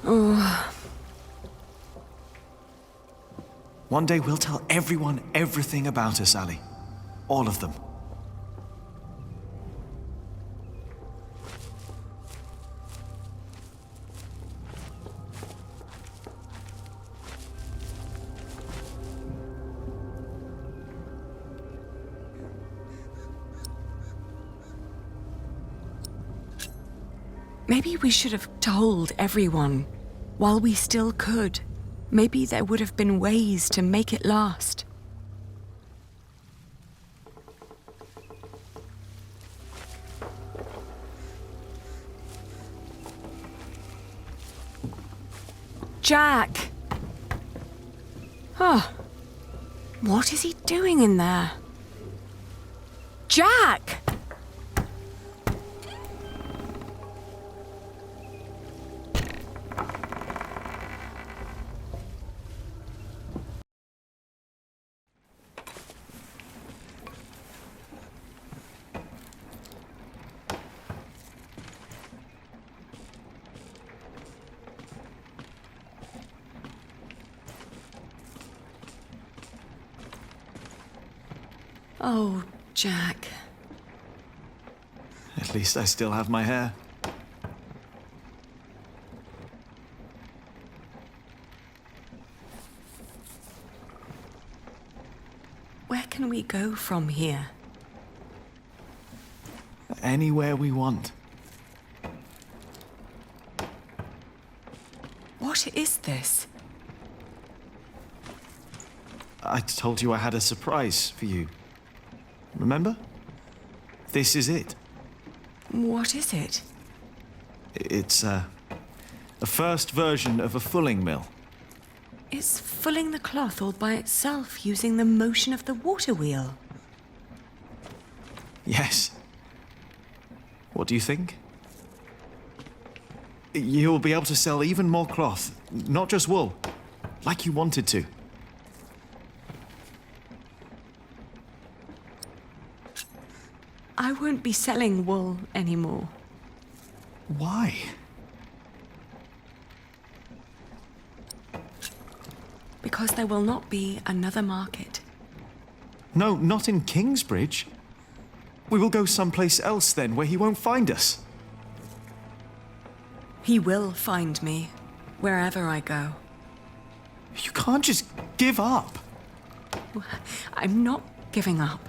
Oh. One day we'll tell everyone everything about us, Ali. All of them. Maybe we should have told everyone while we still could. Maybe there would have been ways to make it last. Jack! Oh. What is he doing in there? Jack! Oh, Jack. At least I still have my hair. Where can we go from here? Anywhere we want. What is this? I told you I had a surprise for you. Remember? This is it. What is it? It's a first version of a fulling mill. It's fulling the cloth all by itself using the motion of the water wheel. Yes. What do you think? You'll be able to sell even more cloth, not just wool, like you wanted to. I won't be selling wool anymore. Why? Because there will not be another market. No, not in Kingsbridge. We will go someplace else then, where he won't find us. He will find me, wherever I go. You can't just give up. I'm not giving up.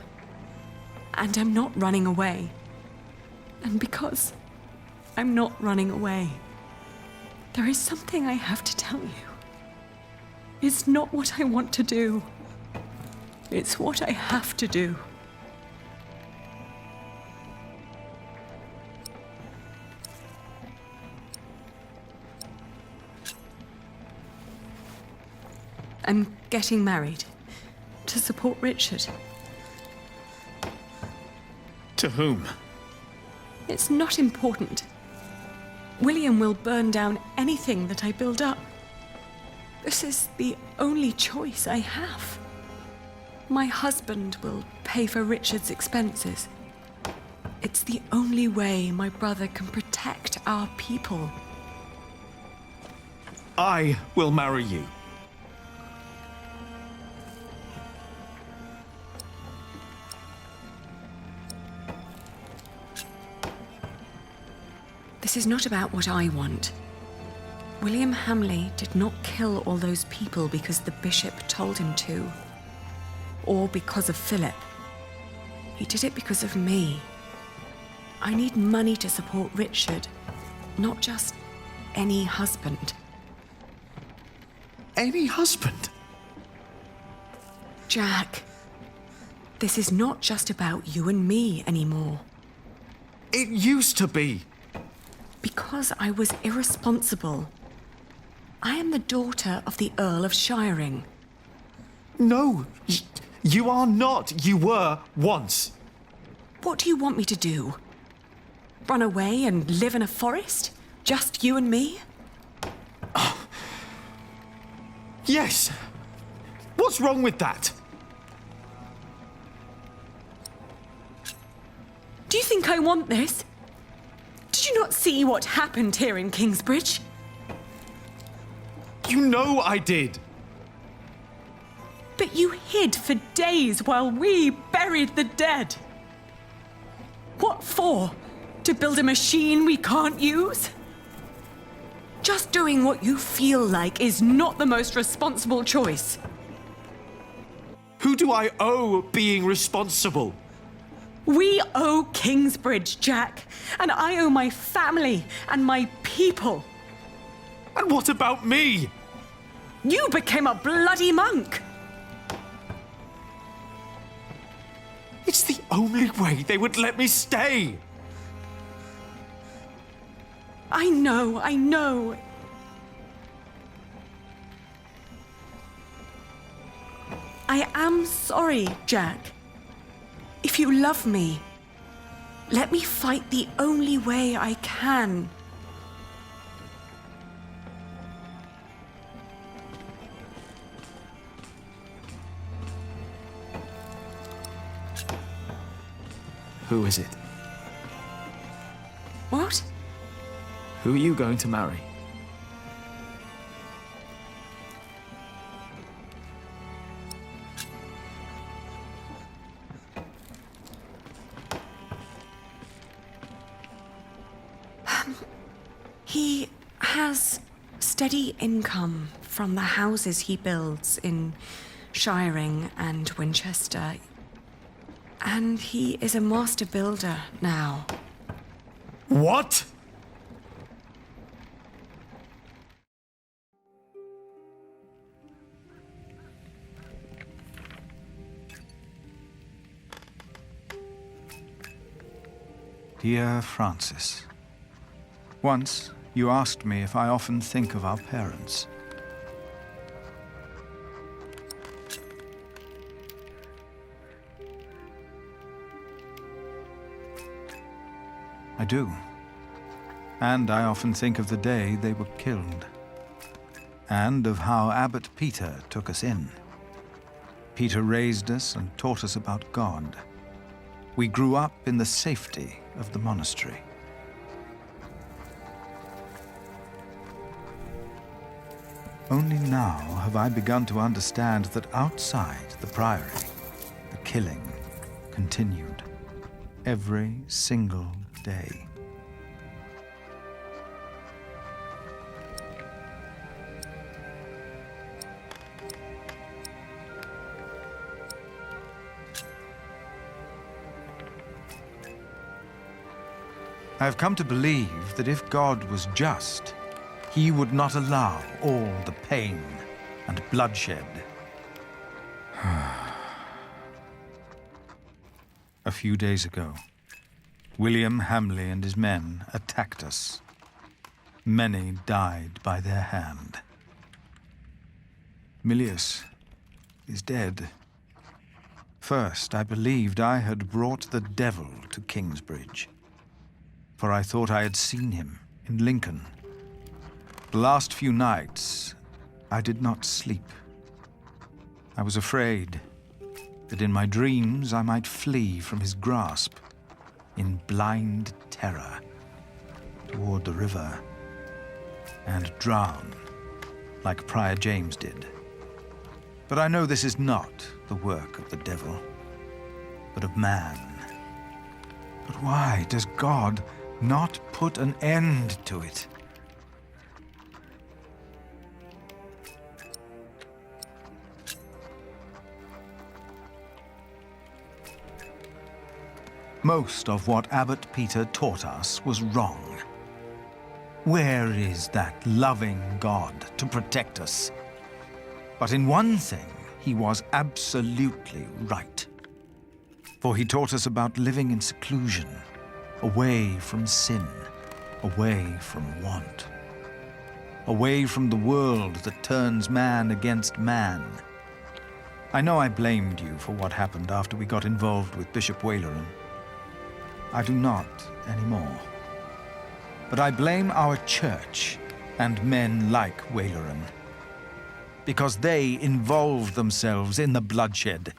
And I'm not running away. And because I'm not running away, there is something I have to tell you. It's not what I want to do. It's what I have to do. I'm getting married to support Richard. To whom? It's not important. William will burn down anything that I build up. This is the only choice I have. My husband will pay for Richard's expenses. It's the only way my brother can protect our people. I will marry you. This is not about what I want. William Hamley did not kill all those people because the bishop told him to, or because of Philip. He did it because of me. I need money to support Richard, not just any husband. Any husband? Jack, this is not just about you and me anymore. It used to be. Because I was irresponsible. I am the daughter of the Earl of Shiring. No, you are not. You were once. What do you want me to do? Run away and live in a forest? Just you and me? Yes. What's wrong with that? Do you think I want this? Did you not see what happened here in Kingsbridge? You know I did! But you hid for days while we buried the dead. What for? To build a machine we can't use? Just doing what you feel like is not the most responsible choice. Who do I owe being responsible? We owe Kingsbridge, Jack, and I owe my family and my people. And what about me? You became a bloody monk. It's the only way they would let me stay. I know. I am sorry, Jack. If you love me, let me fight the only way I can. Who is it? What? Who are you going to marry? He has steady income from the houses he builds in Shiring and Winchester. And he is a master builder now. What? Dear Francis, once you asked me if I often think of our parents. I do. And I often think of the day they were killed. And of how Abbot Peter took us in. Peter raised us and taught us about God. We grew up in the safety of the monastery. Only now have I begun to understand that outside the priory, the killing continued every single day. I have come to believe that if God was just, he would not allow all the pain and bloodshed. A few days ago, William Hamley and his men attacked us. Many died by their hand. Milius is dead. First, I believed I had brought the devil to Kingsbridge, for I thought I had seen him in Lincoln. The last few nights, I did not sleep. I was afraid that in my dreams I might flee from his grasp in blind terror toward the river and drown like Prior James did. But I know this is not the work of the devil, but of man. But why does God not put an end to it? Most of what Abbot Peter taught us was wrong. Where is that loving God to protect us? But in one thing, he was absolutely right. For he taught us about living in seclusion, away from sin, away from want, away from the world that turns man against man. I know I blamed you for what happened after we got involved with Bishop Waleran. I do not anymore. But I blame our church and men like Waleran, because they involved themselves in the bloodshed.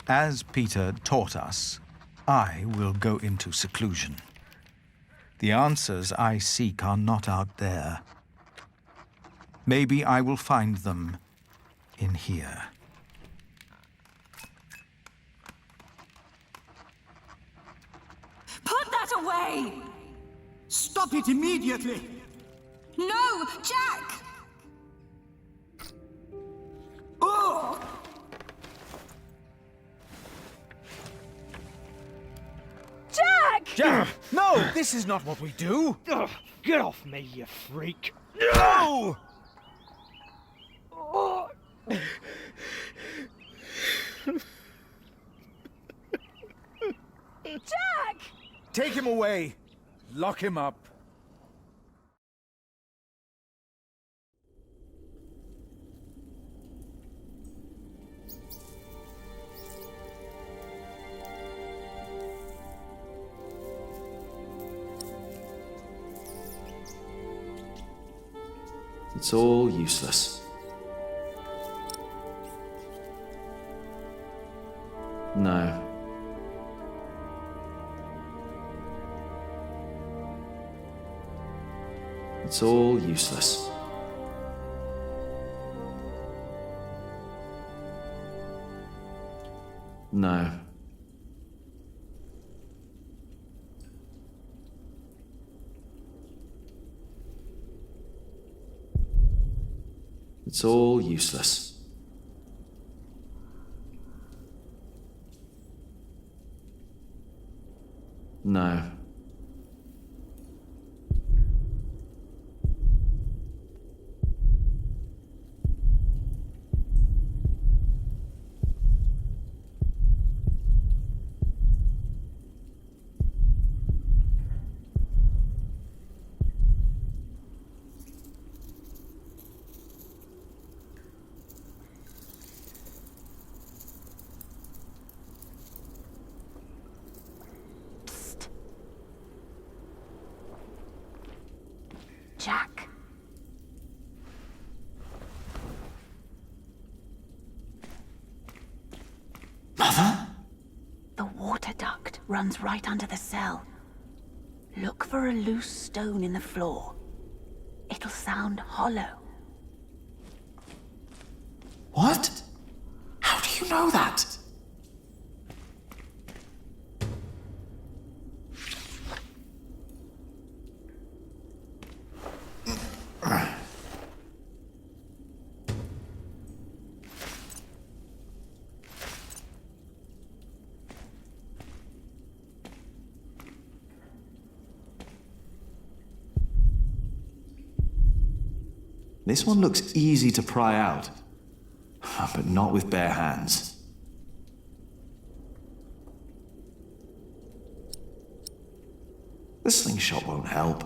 As Peter taught us, I will go into seclusion. The answers I seek are not out there. Maybe I will find them in here. Put that away! Stop it immediately! No, Jack! Oh! Jack! Jack! No! This is not what we do! Ugh, get off me, you freak! No! Jack! Take him away! Lock him up. It's all useless. No. It's all useless. No. It's all useless. No. Jack. Mother? The water duct runs right under the cell. Look for a loose stone in the floor. It'll sound hollow. What? How do you know that? This one looks easy to pry out, but not with bare hands. The slingshot won't help.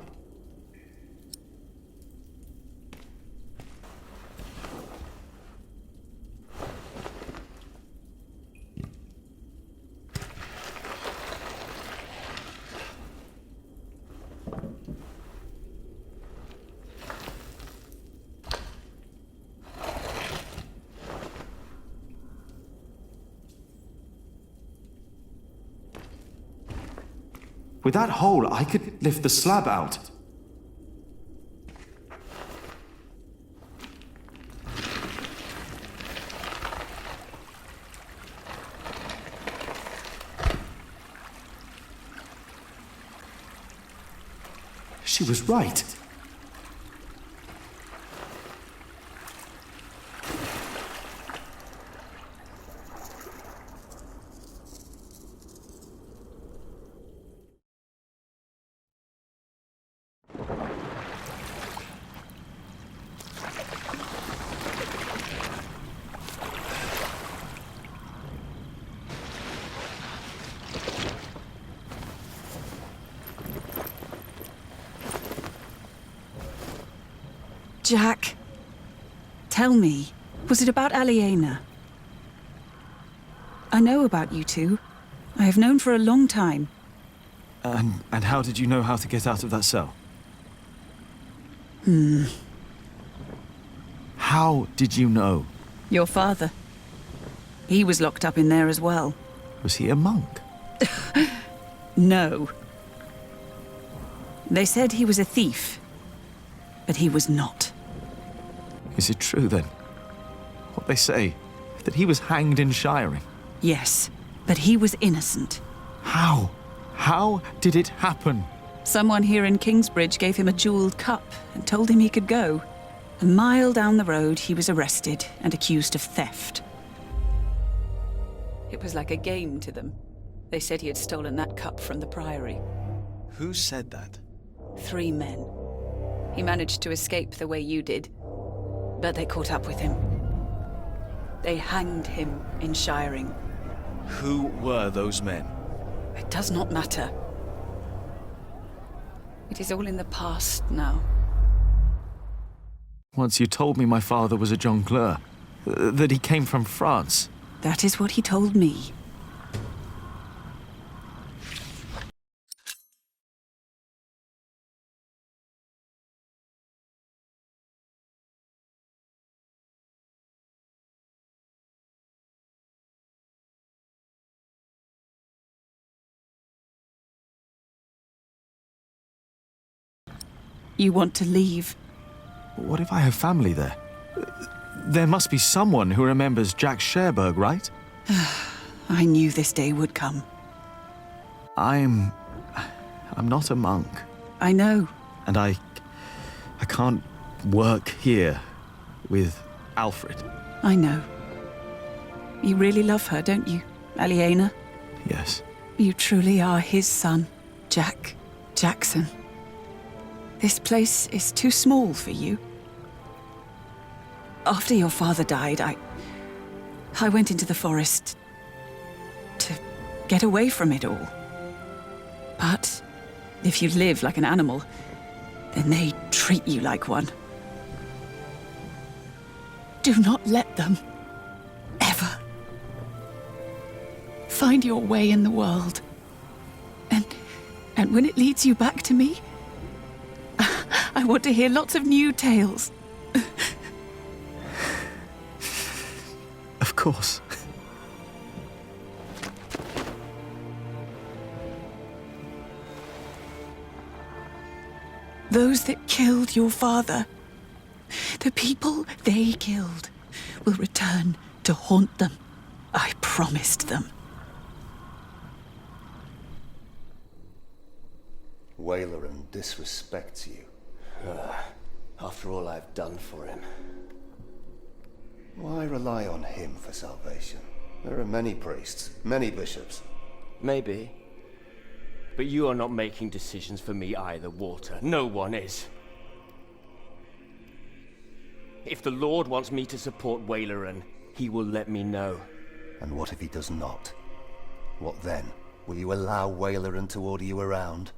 With that hole, I could lift the slab out. She was right. Jack, tell me, was it about Aliena? I know about you two. I have known for a long time. And how did you know how to get out of that cell? How did you know? Your father. He was locked up in there as well. Was he a monk? No. They said he was a thief, but he was not. Is it true then? What they say? That he was hanged in Shiring? Yes, but he was innocent. How? How did it happen? Someone here in Kingsbridge gave him a jeweled cup and told him he could go. A mile down the road, he was arrested and accused of theft. It was like a game to them. They said he had stolen that cup from the Priory. Who said that? 3 men. He managed to escape the way you did, but they caught up with him. They hanged him in Shiring. Who were those men? It does not matter. It is all in the past now. Once you told me my father was a jongleur, that he came from France. That is what he told me. You want to leave? What if I have family there? There must be someone who remembers Jack Sherberg, right? I knew this day would come. I'm not a monk. I know. And I can't work here with Alfred. I know. You really love her, don't you, Aliena? Yes. You truly are his son, Jack Jackson. This place is too small for you. After your father died, I went into the forest to get away from it all. But if you live like an animal, then they treat you like one. Do not let them, ever, find your way in the world. And when it leads you back to me, I want to hear lots of new tales. Of course. Those that killed your father, the people they killed, will return to haunt them. I promised them. Wayleran disrespects you. After all I've done for him. Why rely on him for salvation? There are many priests, many bishops. Maybe. But you are not making decisions for me either, Walter. No one is. If the Lord wants me to support Wayleran, he will let me know. And what if he does not? What then? Will you allow Wayleran to order you around?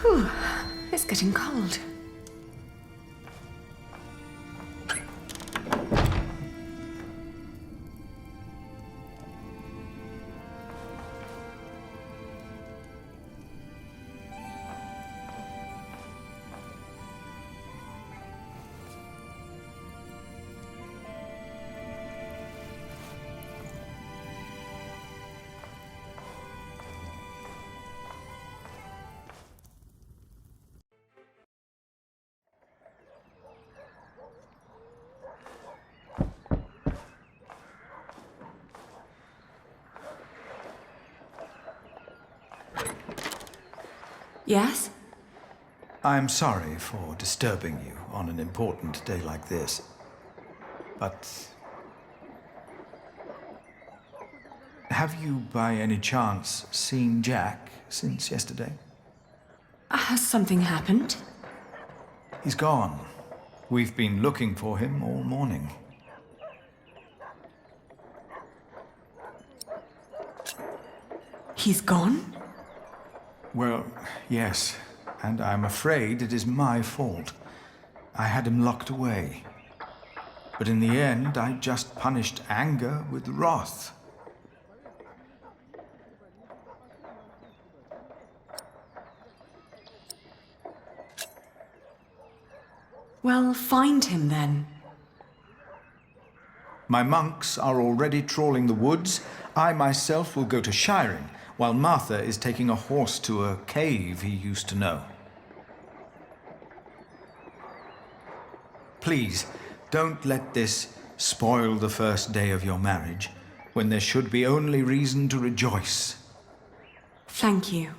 Whew, it's getting cold. Yes? I'm sorry for disturbing you on an important day like this. But Have you, by any chance, seen Jack since yesterday? Has something happened? He's gone. We've been looking for him all morning. He's gone? Well, yes, and I'm afraid it is my fault. I had him locked away. But in the end, I just punished anger with wrath. Well, find him then. My monks are already trawling the woods. I myself will go to Shiren, while Martha is taking a horse to a cave he used to know. Please, don't let this spoil the first day of your marriage, when there should be only reason to rejoice. Thank you.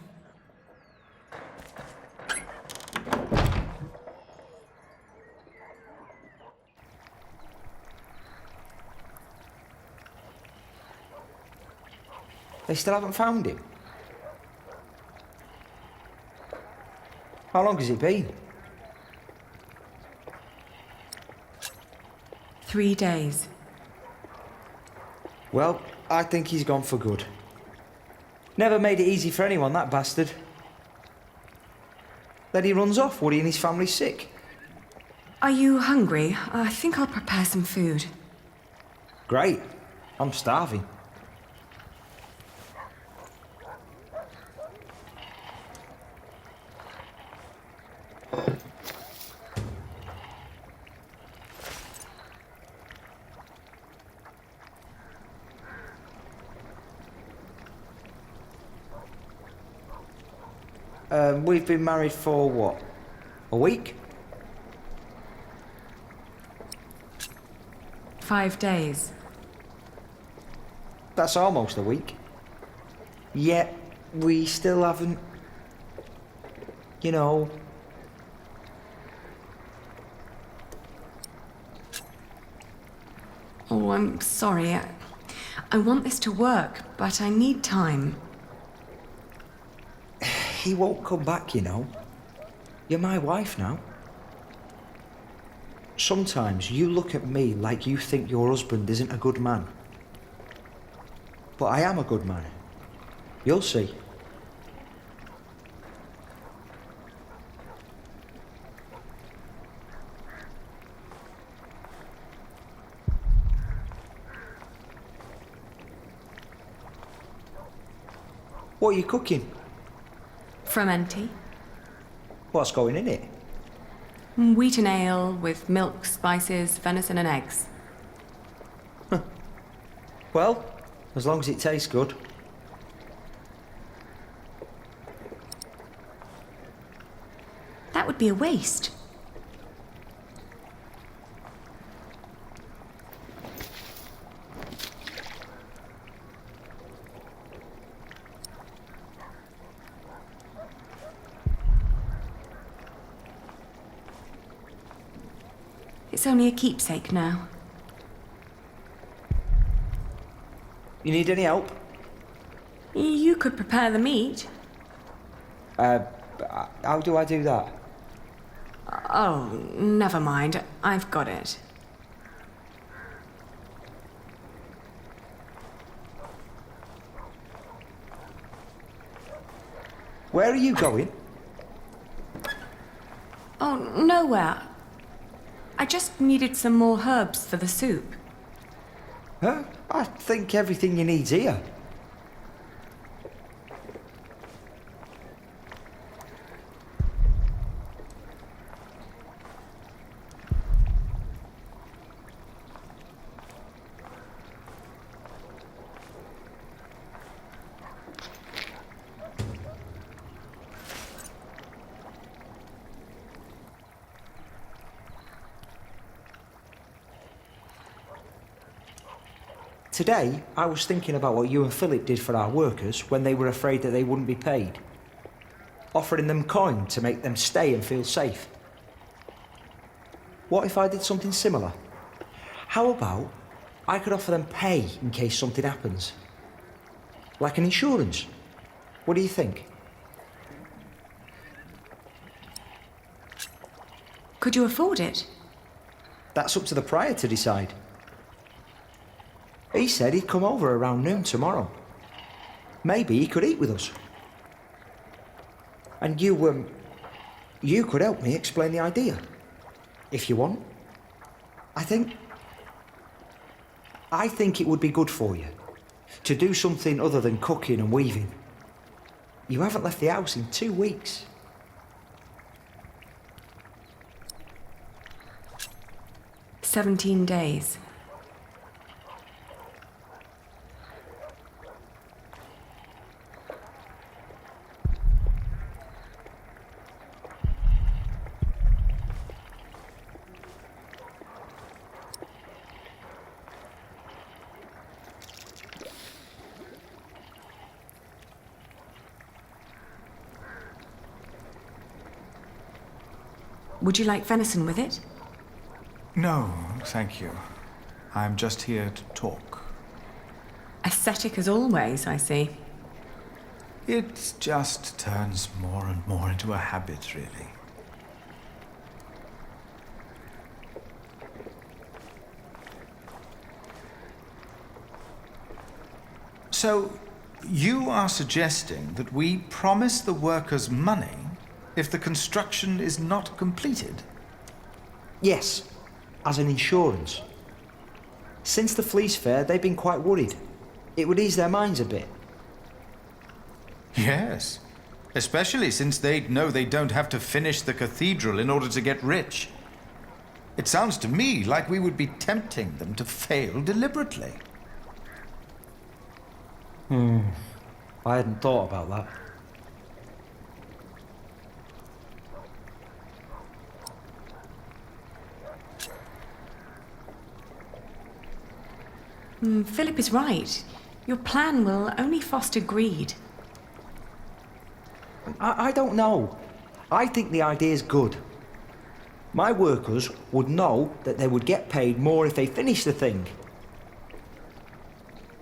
They still haven't found him? How long has it been? 3 days. Well, I think he's gone for good. Never made it easy for anyone, that bastard. Then he runs off, Woody and his family's sick. Are you hungry? I think I'll prepare some food. Great. I'm starving. We've been married for what? A week? 5 days. That's almost a week. Yet, we still haven't... You know... Oh, I'm sorry. I want this to work, but I need time. He won't come back, you know. You're my wife now. Sometimes you look at me like you think your husband isn't a good man. But I am a good man. You'll see. What are you cooking? Frumenti. What's going in it? Wheat and ale with milk, spices, venison and eggs. Well, as long as it tastes good. That would be a waste. It's only a keepsake now. You need any help? You could prepare the meat. How do I do that? Oh, never mind. I've got it. Where are you going? Oh, nowhere. I just needed some more herbs for the soup. Huh? I think everything you need's here. Today, I was thinking about what you and Philip did for our workers when they were afraid that they wouldn't be paid. Offering them coin to make them stay and feel safe. What if I did something similar? How about I could offer them pay in case something happens? Like an insurance. What do you think? Could you afford it? That's up to the prior to decide. He said he'd come over around noon tomorrow. Maybe he could eat with us. And you could help me explain the idea. If you want. I think it would be good for you to do something other than cooking and weaving. You haven't left the house in 2 weeks. "17 days. Would you like venison with it? No, thank you. I'm just here to talk. Ascetic as always, I see. It just turns more and more into a habit, really. So, you are suggesting that we promise the workers money if the construction is not completed? Yes, as an insurance. Since the Fleece Fair, they've been quite worried. It would ease their minds a bit. Yes, especially since they'd know they don't have to finish the cathedral in order to get rich. It sounds to me like we would be tempting them to fail deliberately. I hadn't thought about that. Philip is right. Your plan will only foster greed. I don't know. I think the idea's good. My workers would know that they would get paid more if they finished the thing.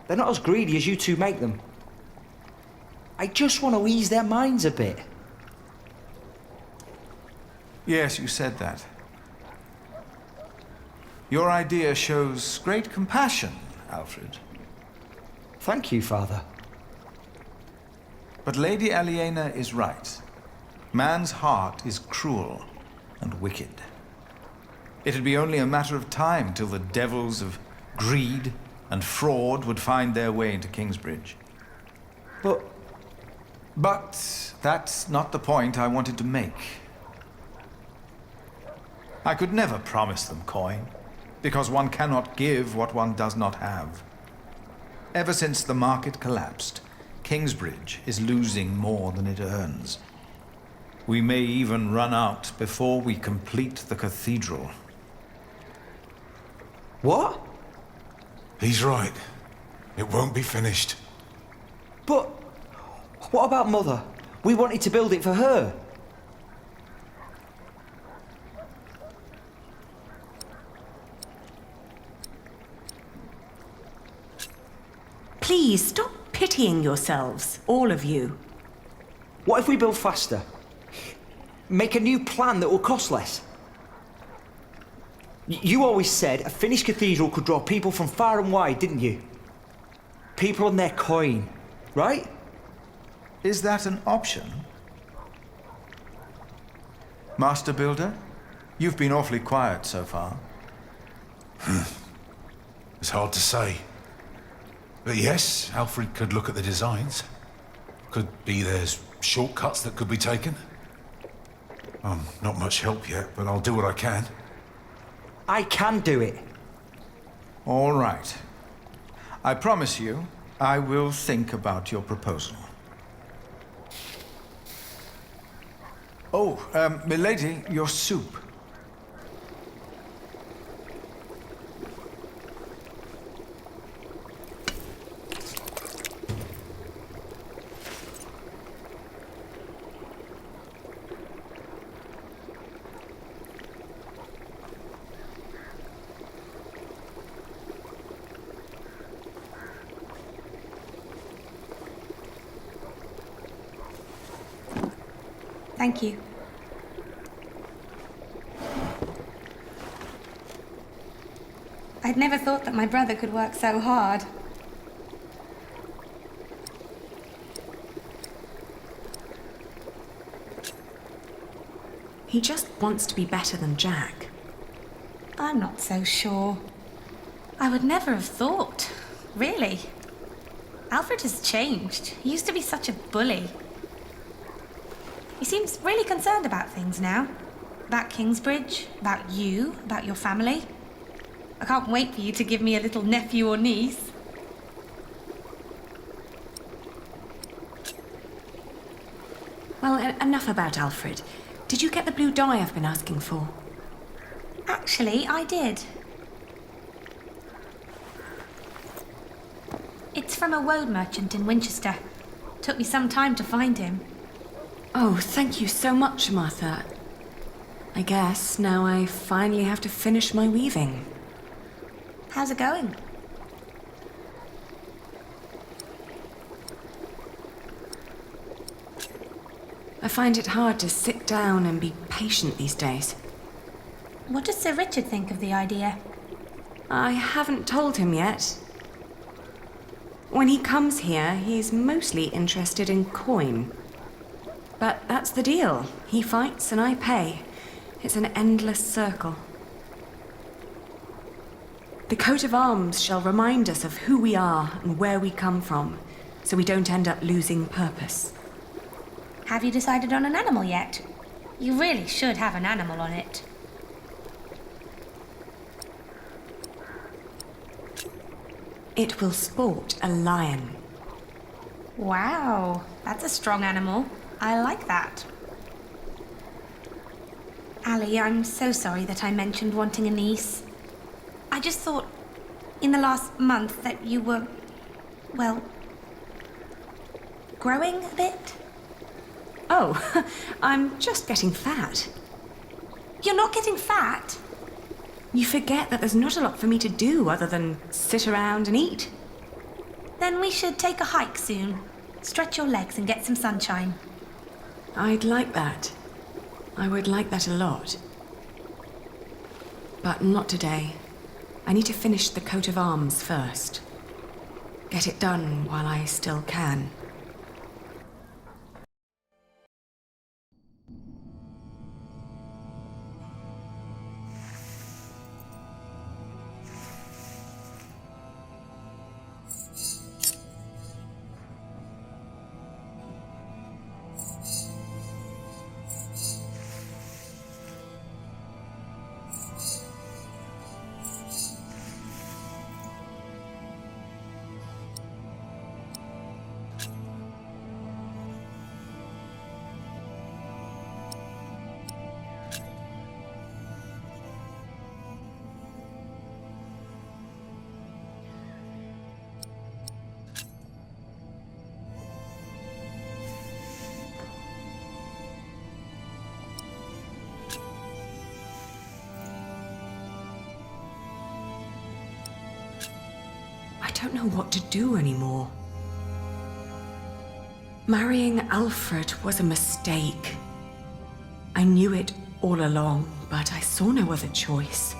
They're not as greedy as you two make them. I just want to ease their minds a bit. Yes, you said that. Your idea shows great compassion, Alfred. Thank you, Father. But Lady Aliena is right. Man's heart is cruel and wicked. It'd be only a matter of time till the devils of greed and fraud would find their way into Kingsbridge. But that's not the point I wanted to make. I could never promise them coin, because one cannot give what one does not have. Ever since the market collapsed, Kingsbridge is losing more than it earns. We may even run out before we complete the cathedral. What? He's right. It won't be finished. But what about Mother? We wanted to build it for her. Please stop pitying yourselves, all of you. What if we build faster? Make a new plan that will cost less? You always said a finished cathedral could draw people from far and wide, didn't you? People and their coin, right? Is that an option? Master Builder, you've been awfully quiet so far. It's hard to say. But yes, Alfred could look at the designs. Could be there's shortcuts that could be taken. Not much help yet, but I'll do what I can. I can do it. All right. I promise you, I will think about your proposal. Oh, milady, your soup. Thank you. I'd never thought that my brother could work so hard. He just wants to be better than Jack. I'm not so sure. I would never have thought. Really. Alfred has changed. He used to be such a bully. He seems really concerned about things now. About Kingsbridge, about you, about your family. I can't wait for you to give me a little nephew or niece. Well, enough about Alfred. Did you get the blue dye I've been asking for? Actually, I did. It's from a woad merchant in Winchester. Took me some time to find him. Oh, thank you so much, Martha. I guess now I finally have to finish my weaving. How's it going? I find it hard to sit down and be patient these days. What does Sir Richard think of the idea? I haven't told him yet. When he comes here, he's mostly interested in coin. But that's the deal. He fights and I pay. It's an endless circle. The coat of arms shall remind us of who we are and where we come from, so we don't end up losing purpose. Have you decided on an animal yet? You really should have an animal on it. It will sport a lion. Wow, that's a strong animal. I like that. Ali, I'm so sorry that I mentioned wanting a niece. I just thought, in the last month, that you were, well, growing a bit. Oh, I'm just getting fat. You're not getting fat? You forget that there's not a lot for me to do other than sit around and eat. Then we should take a hike soon. Stretch your legs and get some sunshine. I'd like that. I would like that a lot. But not today. I need to finish the coat of arms first. Get it done while I still can. I don't know what to do anymore. Marrying Alfred was a mistake. I knew it all along, but I saw no other choice.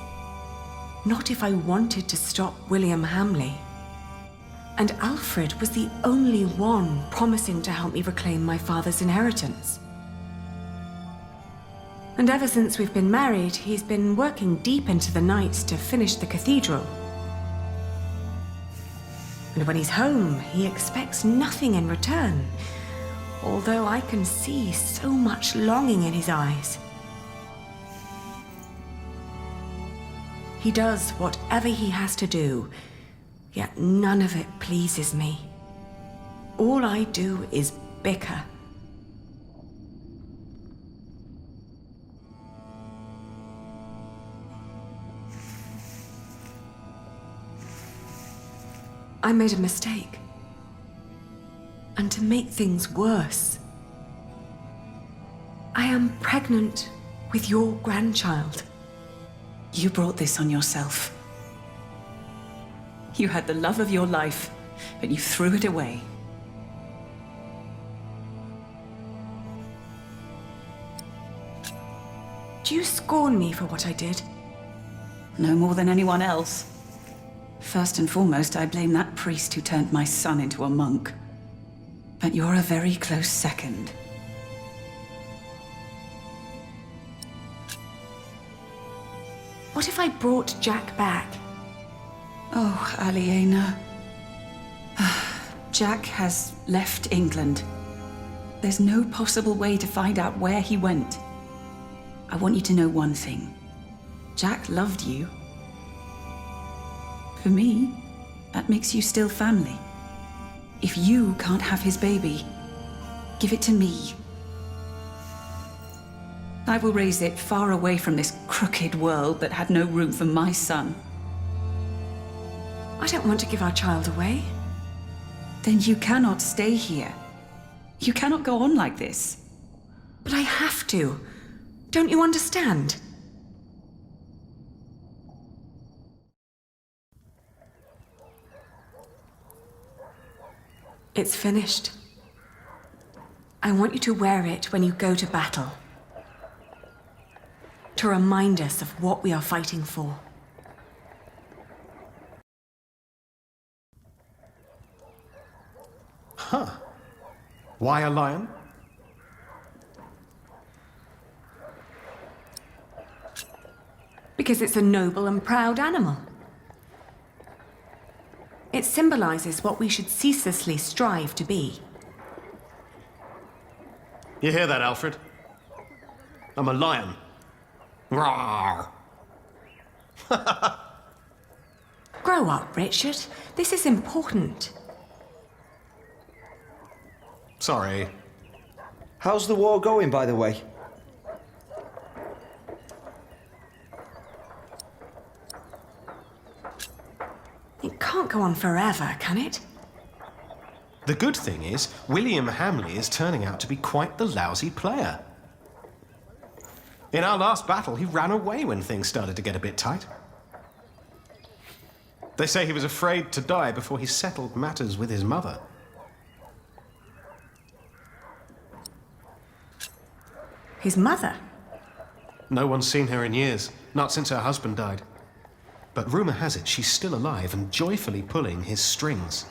Not if I wanted to stop William Hamley. And Alfred was the only one promising to help me reclaim my father's inheritance. And ever since we've been married, he's been working deep into the night to finish the cathedral. And when he's home, he expects nothing in return, although I can see so much longing in his eyes. He does whatever he has to do, yet none of it pleases me. All I do is bicker. I made a mistake. And to make things worse, I am pregnant with your grandchild. You brought this on yourself. You had the love of your life, but you threw it away. Do you scorn me for what I did? No more than anyone else. First and foremost, I blame that priest who turned my son into a monk. But you're a very close second. What if I brought Jack back? Oh, Aliena. Jack has left England. There's no possible way to find out where he went. I want you to know one thing. Jack loved you. For me, that makes you still family. If you can't have his baby, give it to me. I will raise it far away from this crooked world that had no room for my son. I don't want to give our child away. Then you cannot stay here. You cannot go on like this. But I have to. Don't you understand? It's finished. I want you to wear it when you go to battle. To remind us of what we are fighting for. Huh. Why a lion? Because it's a noble and proud animal. It symbolizes what we should ceaselessly strive to be. You hear that, Alfred? I'm a lion. Rawr. Grow up, Richard. This is important. Sorry. How's the war going, by the way? It can't go on forever, can it? The good thing is, William Hamley is turning out to be quite the lousy player. In our last battle, he ran away when things started to get a bit tight. They say he was afraid to die before he settled matters with his mother. His mother? No one's seen her in years, not since her husband died. But rumor has it she's still alive and joyfully pulling his strings.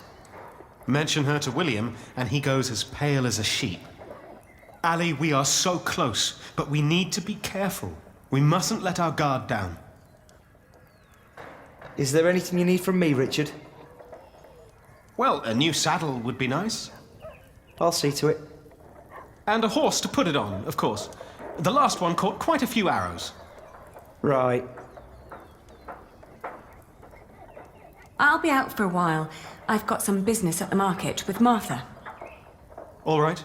Mention her to William, and he goes as pale as a sheep. Ali, we are so close, but we need to be careful. We mustn't let our guard down. Is there anything you need from me, Richard? Well, a new saddle would be nice. I'll see to it. And a horse to put it on, of course. The last one caught quite a few arrows. Right. I'll be out for a while. I've got some business at the market with Martha. All right.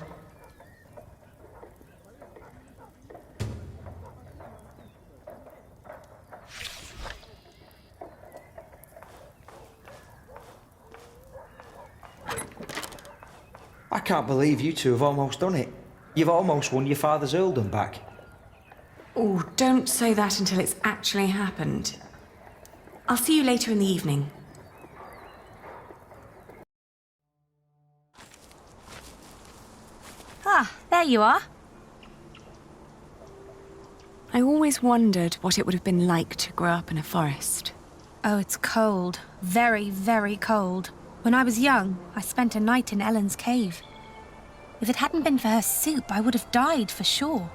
I can't believe you two have almost done it. You've almost won your father's earldom back. Oh, don't say that until it's actually happened. I'll see you later in the evening. Ah, there you are. I always wondered what it would have been like to grow up in a forest. Oh, it's cold. Very, very cold. When I was young, I spent a night in Ellen's cave. If it hadn't been for her soup, I would have died for sure.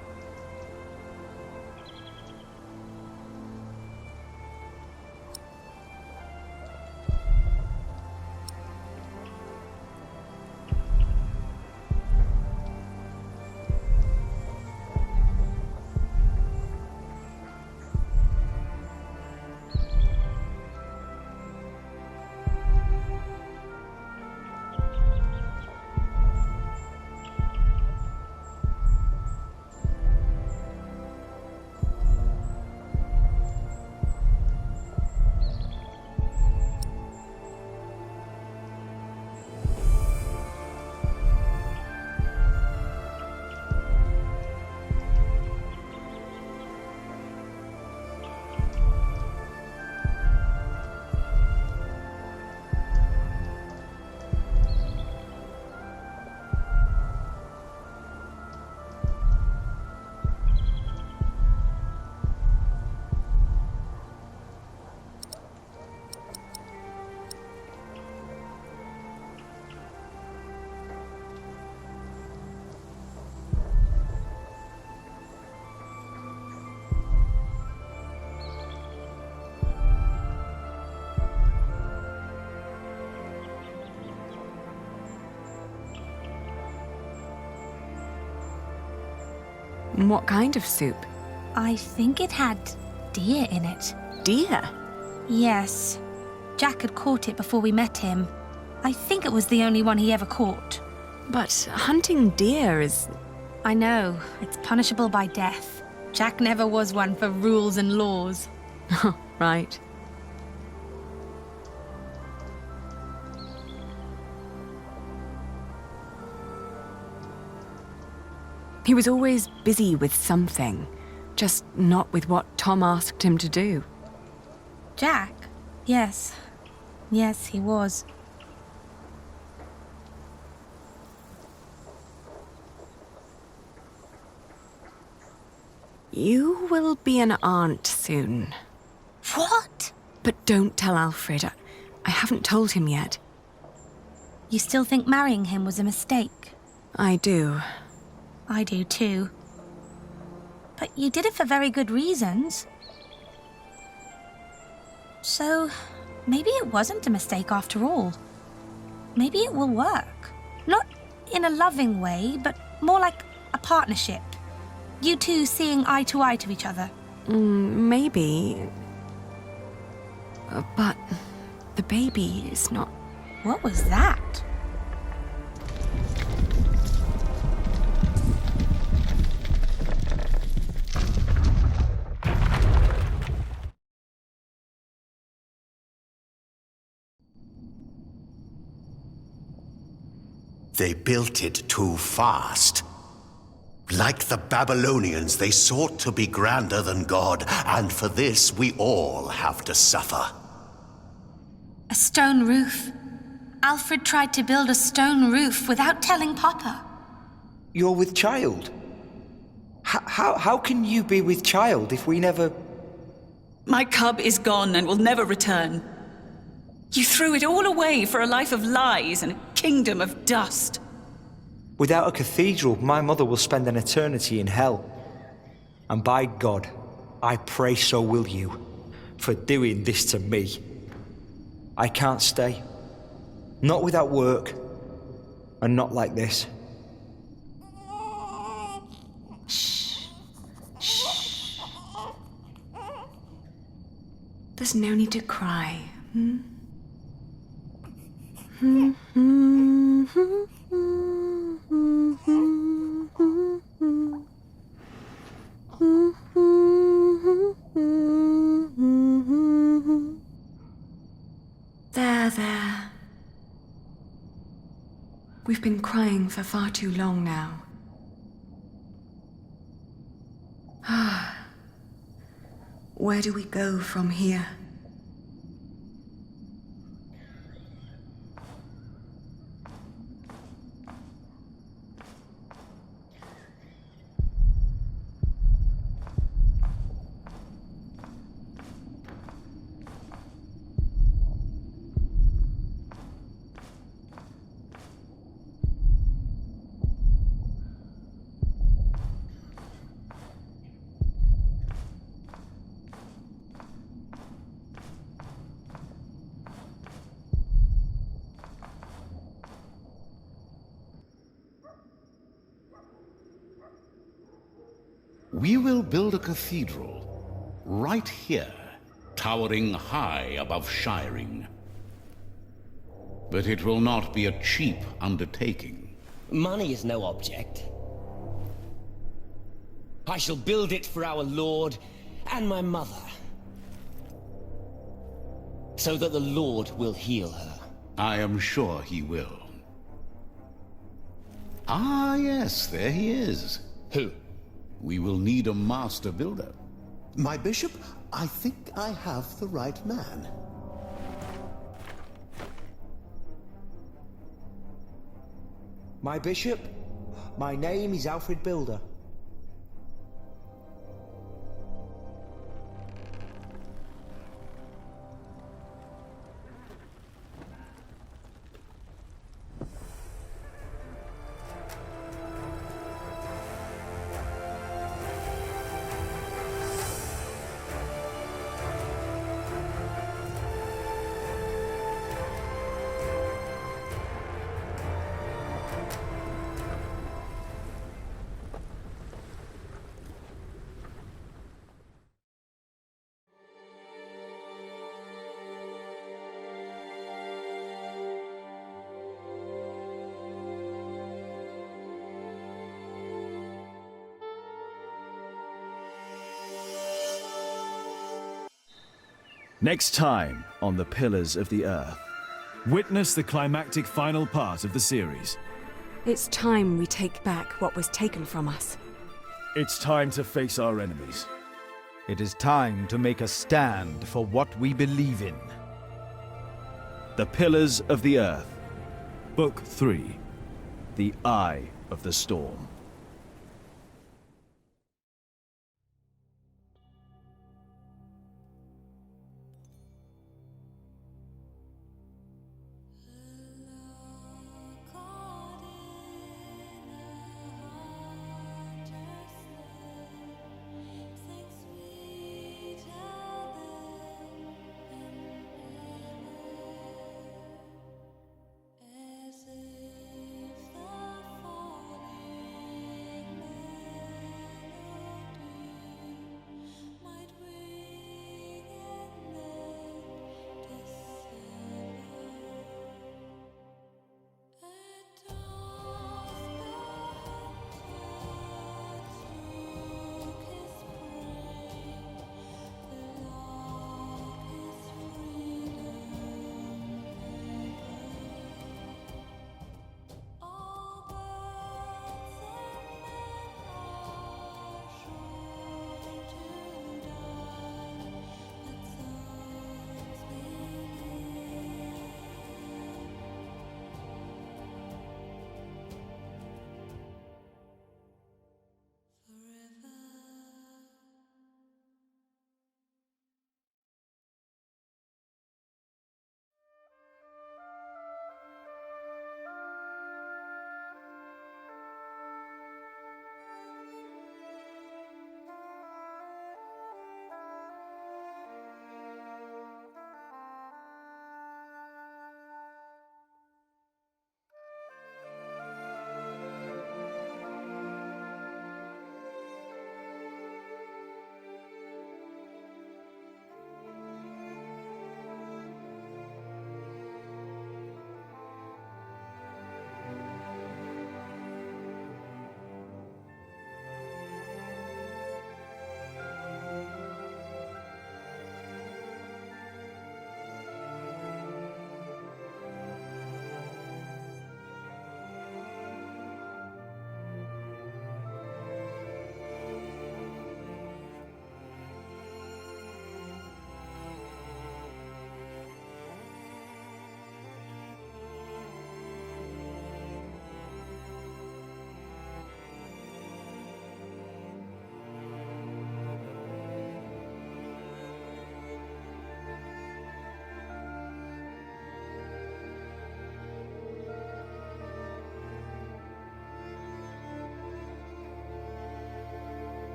What kind of soup? I think it had deer in it. Deer? Yes. Jack had caught it before we met him. I think it was the only one he ever caught. But hunting deer is... I know. It's punishable by death. Jack never was one for rules and laws. Right. He was always busy with something, just not with what Tom asked him to do. Jack? Yes. Yes, he was. You will be an aunt soon. What? But don't tell Alfred. I haven't told him yet. You still think marrying him was a mistake? I do. I do too. But you did it for very good reasons. So, maybe it wasn't a mistake after all. Maybe it will work. Not in a loving way, but more like a partnership. You two seeing eye to eye to each other. Maybe. But the baby is not... What was that? They built it too fast. Like the Babylonians, they sought to be grander than God, and for this we all have to suffer. A stone roof. Alfred tried to build a stone roof without telling Papa. You're with child? How can you be with child if we never... My cub is gone and will never return. You threw it all away for a life of lies and a kingdom of dust. Without a cathedral, my mother will spend an eternity in hell. And by God, I pray so will you, for doing this to me. I can't stay. Not without work, and not like this. Shh. Shh. There's no need to cry. There. We've been crying for far too long now. Where do we go from here? We will build a cathedral right here, towering high above Shiring. But it will not be a cheap undertaking. Money is no object. I shall build it for our Lord and my mother, so that the Lord will heal her. I am sure he will. Ah, yes, there he is. Who? We will need a master builder. My bishop, I think I have the right man. My bishop, my name is Alfred Builder. Next time on The Pillars of the Earth. Witness the climactic final part of the series. It's time we take back what was taken from us. It's time to face our enemies. It is time to make a stand for what we believe in. The Pillars of the Earth. Book 3. The Eye of the Storm.